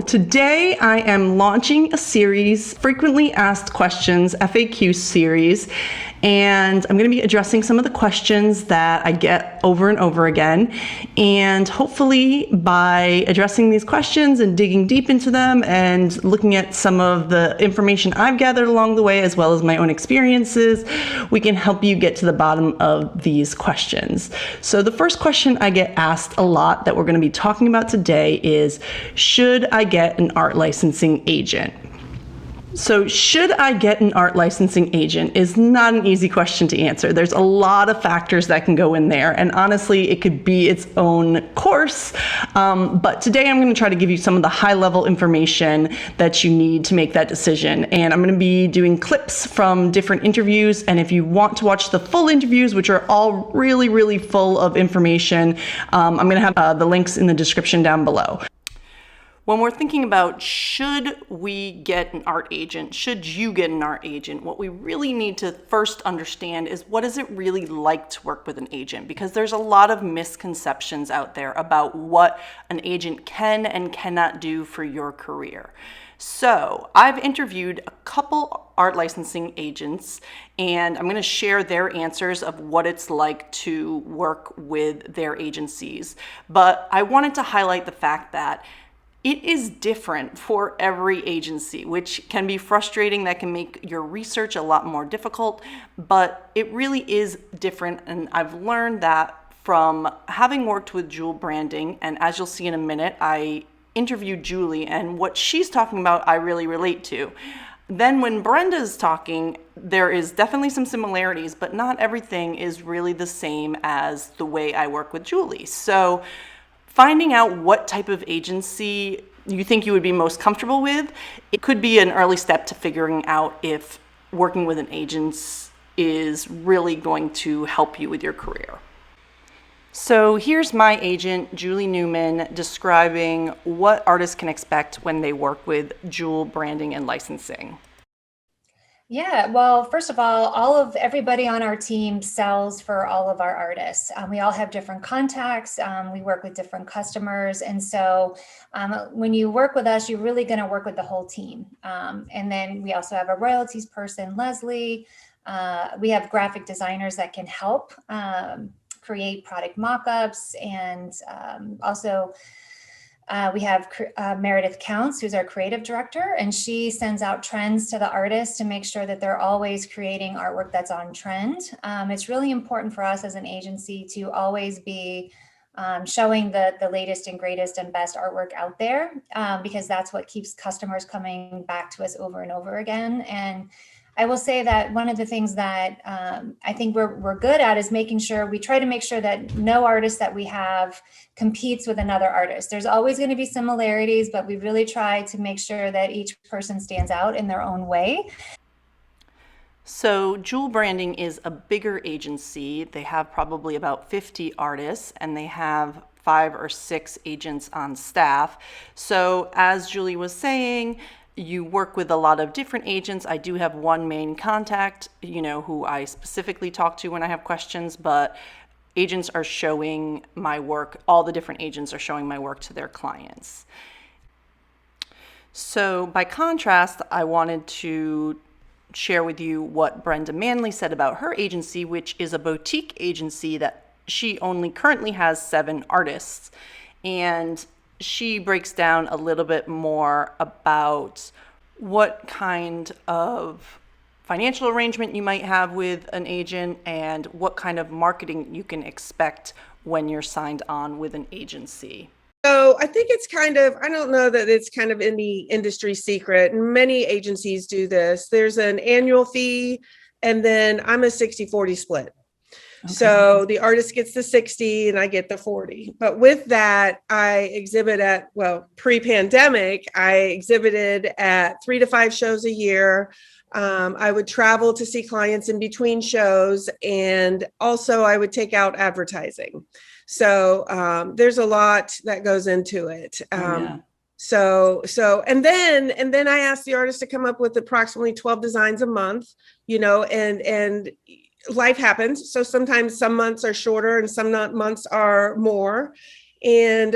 Today I am launching a series, Frequently Asked Questions, FAQ series, and I'm going to be addressing some of the questions that I get over and over again. And hopefully by addressing these questions and digging deep into them and looking at some of the information I've gathered along the way, as well as my own experiences, we can help you get to the bottom of these questions. So the first question I get asked a lot that we're going to be talking about today is, should I get an art licensing agent? So should I get an art licensing agent is not an easy question to answer. There's a lot of factors that can go in there, and honestly, it could be its own course. But today I'm going to try to give you some of the high-level information that you need to make that decision. And I'm going to be doing clips from different interviews, and if you want to watch the full interviews, which are all really, really full of information, I'm going to have the links in the description down below. When we're thinking about should we get an art agent, should you get an art agent, what we really need to first understand is, what is it really like to work with an agent? Because there's a lot of misconceptions out there about what an agent can and cannot do for your career. So I've interviewed a couple art licensing agents, and I'm going to share their answers of what it's like to work with their agencies. But I wanted to highlight the fact that it is different for every agency, which can be frustrating. That can make your research a lot more difficult, but it really is different. And I've learned that from having worked with Jewel Branding, and as you'll see in a minute, I interviewed Julie, and what she's talking about, I really relate to. Then when Brenda's talking, there is definitely some similarities, but not everything is really the same as the way I work with Julie. So finding out what type of agency you think you would be most comfortable with, it could be an early step to figuring out if working with an agent is really going to help you with your career. So here's my agent, Julie Newman, describing what artists can expect when they work with Jewel Branding and Licensing. Yeah, well, first of all everybody on our team sells for all of our artists. We all have different contacts. We work with different customers. And so when you work with us, you're really going to work with the whole team. And then we also have a royalties person, Leslie. We have graphic designers that can help create product mock-ups, and also we have Meredith Counts, who's our creative director, and she sends out trends to the artists to make sure that they're always creating artwork that's on trend. It's really important for us as an agency to always be showing the latest and greatest and best artwork out there, because that's what keeps customers coming back to us over and over again. And I will say that one of the things that I think we're good at is making sure we try to make sure that no artist that we have competes with another artist. There's always going to be similarities, but we really try to make sure that each person stands out in their own way. So Jewel Branding is a bigger agency. They have probably about 50 artists, and they have 5 or 6 agents on staff. So as Julie was saying, you work with a lot of different agents. I do have one main contact, who I specifically talk to when I have questions, but agents are showing my work. All the different agents are showing my work to their clients. So by contrast, I wanted to share with you what Brenda Manley said about her agency, which is a boutique agency that she only currently has 7 artists. And she breaks down a little bit more about what kind of financial arrangement you might have with an agent and what kind of marketing you can expect when you're signed on with an agency. So I think it's I don't know that it's kind of in the industry secret. Many agencies do this. There's an annual fee, and then I'm a 60-40 split. Okay. So the artist gets the 60 and I get the 40. But with that, I exhibit at, pre-pandemic, I exhibited at 3 to 5 shows a year. I would travel to see clients in between shows, and also I would take out advertising. So there's a lot that goes into it. Yeah. And then I asked the artist to come up with approximately 12 designs a month, and life happens. So sometimes some months are shorter and some months are more. And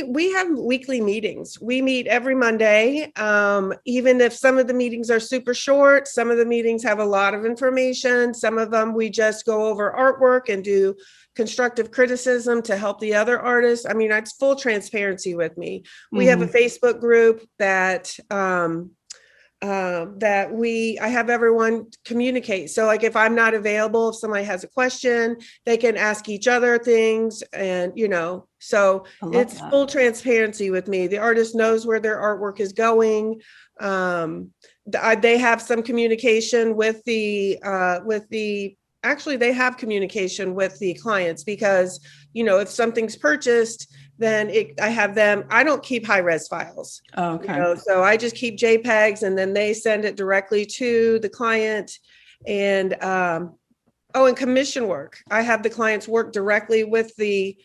we have weekly meetings. We meet every Monday. Even if some of the meetings are super short, some of the meetings have a lot of information. Some of them we just go over artwork and do constructive criticism to help the other artists. I mean, it's full transparency with me. We have a Facebook group that I have everyone communicate. So like if I'm not available, if somebody has a question, they can ask each other things, and so it's full transparency with me. The artist knows where their artwork is going. They have some communication with actually they have communication with the clients, because if something's purchased, then I don't keep high res files. Okay. So I just keep JPEGs, and then they send it directly to the client. And and commission work. I have the clients work directly with the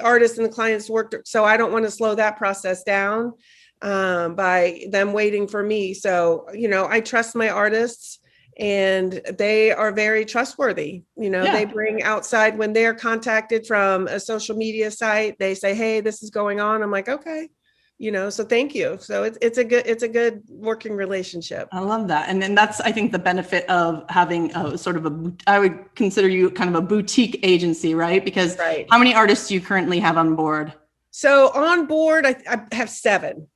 artist, and the clients work. So I don't want to slow that process down by them waiting for me. So, I trust my artists, and they are very trustworthy. They bring outside, when they're contacted from a social media site, they say, hey, this is going on. I'm like, okay, so thank you. So it's a good working relationship. I love that. And then that's, I think, the benefit of having a sort of I would consider you kind of a boutique agency, right? Because how many artists do you currently have on board? So on board, I have 7.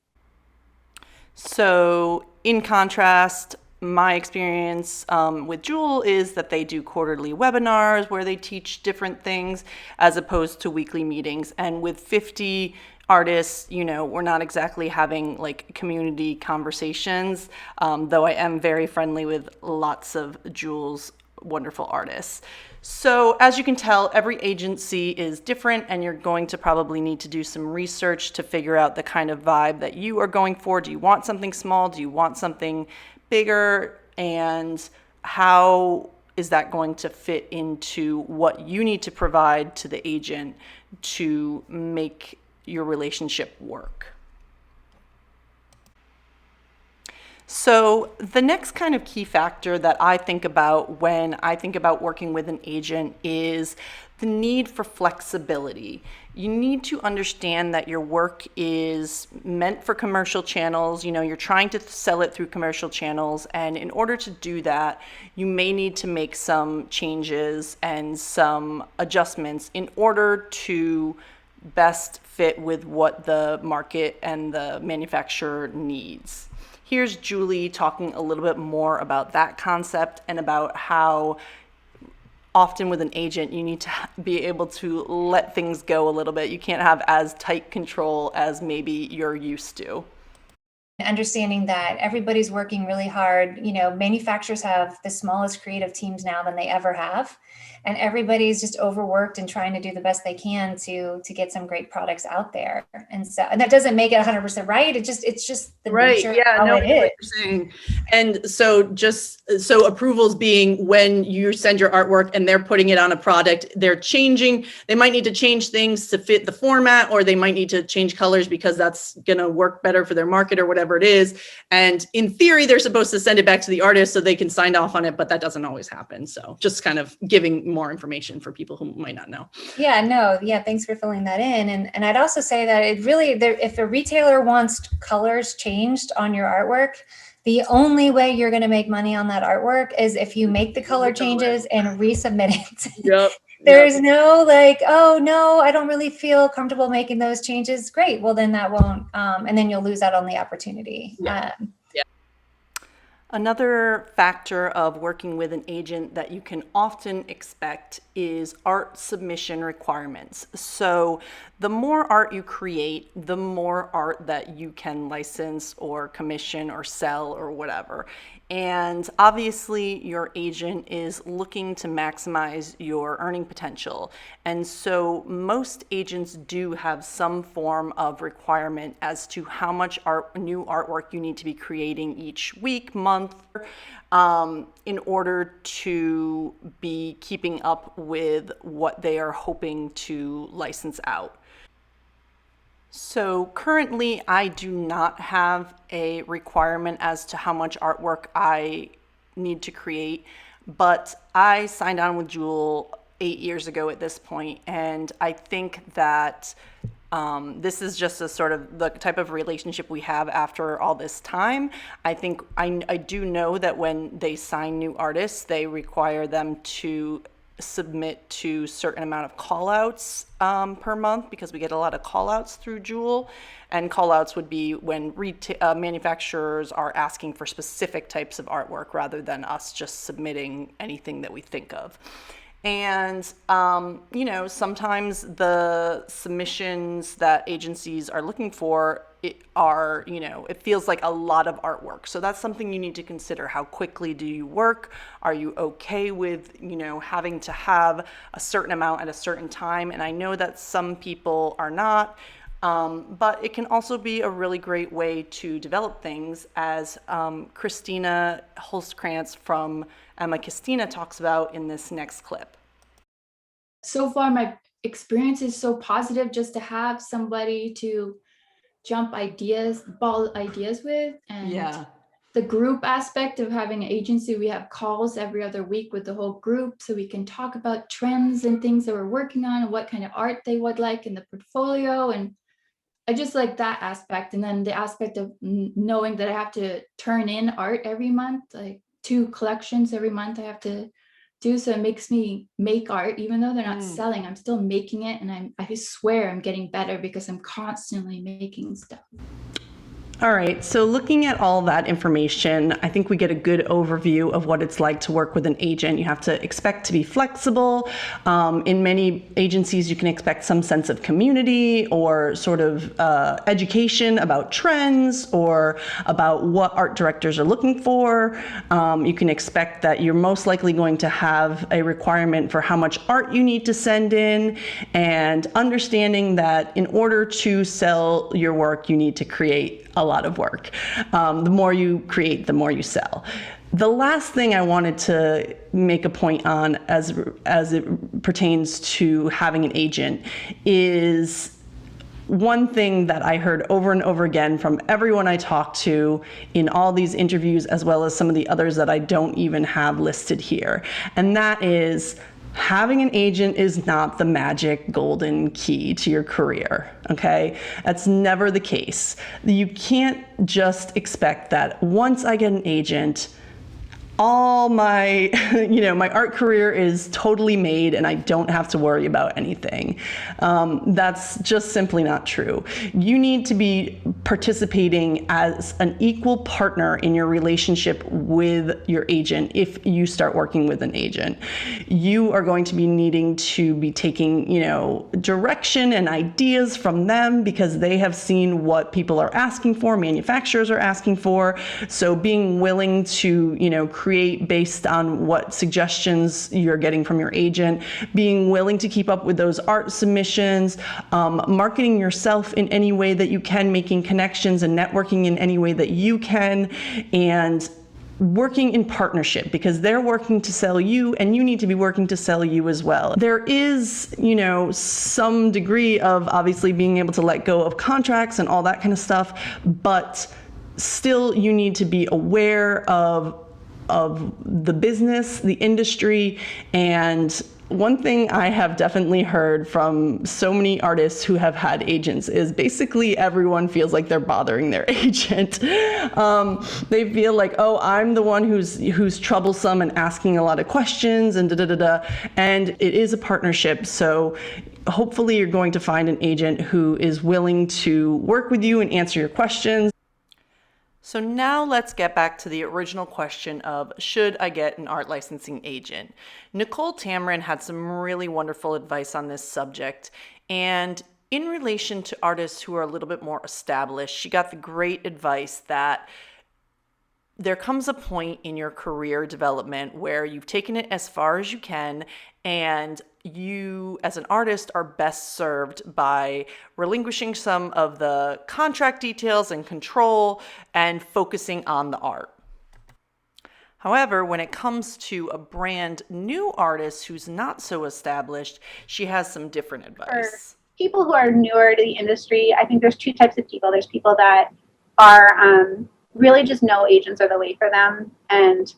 So in contrast, my experience with Jewel is that they do quarterly webinars where they teach different things as opposed to weekly meetings. And with 50 artists, we're not exactly having like community conversations, though I am very friendly with lots of Jewel's wonderful artists. So as you can tell, every agency is different, and you're going to probably need to do some research to figure out the kind of vibe that you are going for. Do you want something small? Do you want something bigger? And how is that going to fit into what you need to provide to the agent to make your relationship work? So the next kind of key factor that I think about when I think about working with an agent is the need for flexibility. You need to understand that your work is meant for commercial channels. You're trying to sell it through commercial channels. And in order to do that, you may need to make some changes and some adjustments in order to best fit with what the market and the manufacturer needs. Here's Julie talking a little bit more about that concept and about how often with an agent, you need to be able to let things go a little bit. You can't have as tight control as maybe you're used to. Understanding that everybody's working really hard. Manufacturers have the smallest creative teams now than they ever have. And everybody's just overworked and trying to do the best they can to get some great products out there. And that doesn't make it 100% right. It's just the nature of how it is. What you're saying. And so approvals being when you send your artwork and they're putting it on a product, they might need to change things to fit the format, or they might need to change colors because that's going to work better for their market or whatever it is. And in theory, they're supposed to send it back to the artist so they can sign off on it, but that doesn't always happen. So just kind of giving more information for people who might not know. Thanks for filling that in. And I'd also say that it really, if a retailer wants colors changed on your artwork, the only way you're going to make money on that artwork is if you make the color changes and resubmit it. Yep. There's no oh no, I don't really feel comfortable making those changes. Great. Well, then that won't, and then you'll lose out on the opportunity. Another factor of working with an agent that you can often expect is art submission requirements. So the more art you create, the more art that you can license or commission or sell or whatever. And obviously your agent is looking to maximize your earning potential. And so most agents do have some form of requirement as to how much new artwork you need to be creating each week, month, in order to be keeping up with what they are hoping to license out. So currently, I do not have a requirement as to how much artwork I need to create, but I signed on with Jewel 8 years ago at this point, and I think that this is just a sort of the type of relationship we have after all this time. I think I do know that when they sign new artists, they require them to submit to certain amount of call outs per month, because we get a lot of call outs through Jewel, and call outs would be when manufacturers are asking for specific types of artwork rather than us just submitting anything that we think of. And, sometimes the submissions that agencies are looking for it feels like a lot of artwork. So that's something you need to consider. How quickly do you work? Are you okay with, having to have a certain amount at a certain time? And I know that some people are not. But it can also be a really great way to develop things, as Christina Holstkrantz from Emma Castina talks about in this next clip. So far, my experience is so positive, just to have somebody to ball ideas with. And the group aspect of having an agency, we have calls every other week with the whole group, so we can talk about trends and things that we're working on and what kind of art they would like in the portfolio. And I just like that aspect. And then the aspect of knowing that I have to turn in art every month, like 2 collections every month I have to do. So it makes me make art, even though they're not selling, I'm still making it. And I swear I'm getting better because I'm constantly making stuff. All right, so looking at all that information, I think we get a good overview of what it's like to work with an agent. You have to expect to be flexible. In many agencies, you can expect some sense of community or sort of education about trends or about what art directors are looking for. You can expect that you're most likely going to have a requirement for how much art you need to send in, and understanding that in order to sell your work, you need to create a lot of work. The more you create, the more you sell. The last thing I wanted to make a point on as it pertains to having an agent is one thing that I heard over and over again from everyone I talked to in all these interviews, as well as some of the others that I don't even have listed here. And that is, having an agent is not the magic golden key to your career, okay? That's never the case. You can't just expect that once I get an agent, all my, my art career is totally made and I don't have to worry about anything. That's just simply not true. You need to be participating as an equal partner in your relationship with your agent. If you start working with an agent, you are going to be needing to be taking, direction and ideas from them, because they have seen what people are asking for, manufacturers are asking for. So being willing to, create based on what suggestions you're getting from your agent, being willing to keep up with those art submissions, marketing yourself in any way that you can, making connections and networking in any way that you can, and working in partnership, because they're working to sell you and you need to be working to sell you as well. There is, some degree of obviously being able to let go of contracts and all that kind of stuff, but still you need to be aware of the business, the industry. And one thing I have definitely heard from so many artists who have had agents is basically everyone feels like they're bothering their agent. They feel like, oh, I'm the one who's troublesome and asking a lot of questions and da-da-da-da. And it is a partnership. So hopefully you're going to find an agent who is willing to work with you and answer your questions. So now let's get back to the original question of, should I get an art licensing agent? Nicole Tamron had some really wonderful advice on this subject. And in relation to artists who are a little bit more established, she got the great advice that there comes a point in your career development where you've taken it as far as you can, and you as an artist are best served by relinquishing some of the contract details and control and focusing on the art. However, when it comes to a brand new artist who's not so established, she has some different advice. For people who are newer to the industry, I think there's 2 types of people. There's people that are really just know agents are the way for them. And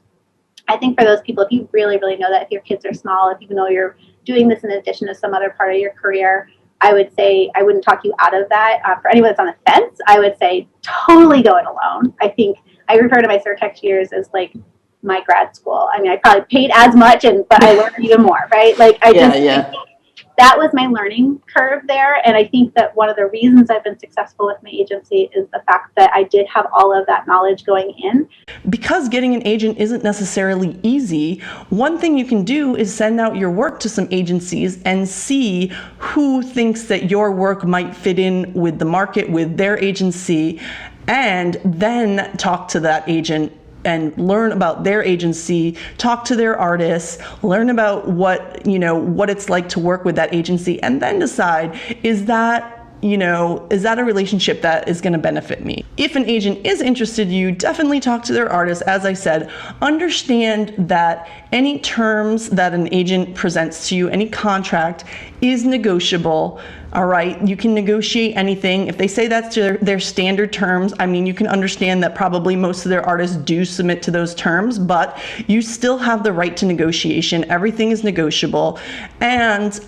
I think for those people, if you really, really know that if your kids are small, if you know you're doing this in addition to some other part of your career, I would say I wouldn't talk you out of that. For anyone that's on the fence, I would say totally go it alone. I think I refer to my Surtech years as like my grad school. I mean, I probably paid as much, but I learned even more, right? Like I think that was my learning curve there. And I think that one of the reasons I've been successful with my agency is the fact that I did have all of that knowledge going in. Because getting an agent isn't necessarily easy, one thing you can do is send out your work to some agencies and see who thinks that your work might fit in with the market, with their agency, and then talk to that agent and learn about their agency, talk to their artists, learn about what it's like to work with that agency, and then decide, is that a relationship that is going to benefit me? If an agent is interested in you, definitely talk to their artist. As I said, understand that any terms that an agent presents to you, any contract, is negotiable. All right, you can negotiate anything. If they say that's their standard terms, I mean, you can understand that probably most of their artists do submit to those terms, but you still have the right to negotiation. Everything is negotiable. And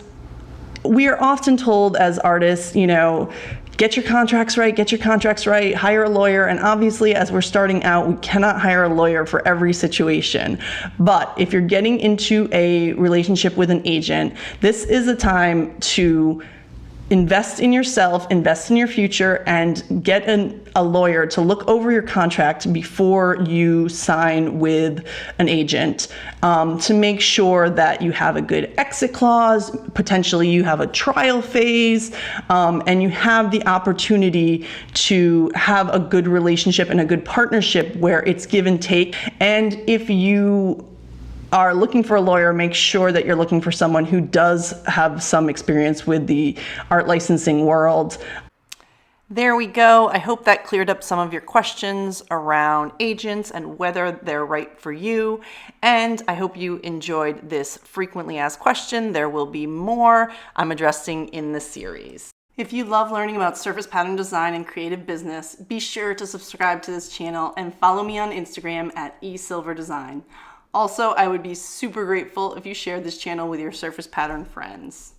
we are often told as artists, get your contracts right, hire a lawyer. And obviously, as we're starting out, we cannot hire a lawyer for every situation. But if you're getting into a relationship with an agent, this is a time to invest in yourself, invest in your future, and get a lawyer to look over your contract before you sign with an agent, to make sure that you have a good exit clause, potentially you have a trial phase, and you have the opportunity to have a good relationship and a good partnership where it's give and take. And if you are looking for a lawyer, make sure that you're looking for someone who does have some experience with the art licensing world. There we go. I hope that cleared up some of your questions around agents and whether they're right for you. And I hope you enjoyed this frequently asked question. There will be more I'm addressing in the series. If you love learning about surface pattern design and creative business, be sure to subscribe to this channel and follow me on Instagram at esilverdesign. Also, I would be super grateful if you shared this channel with your surface pattern friends.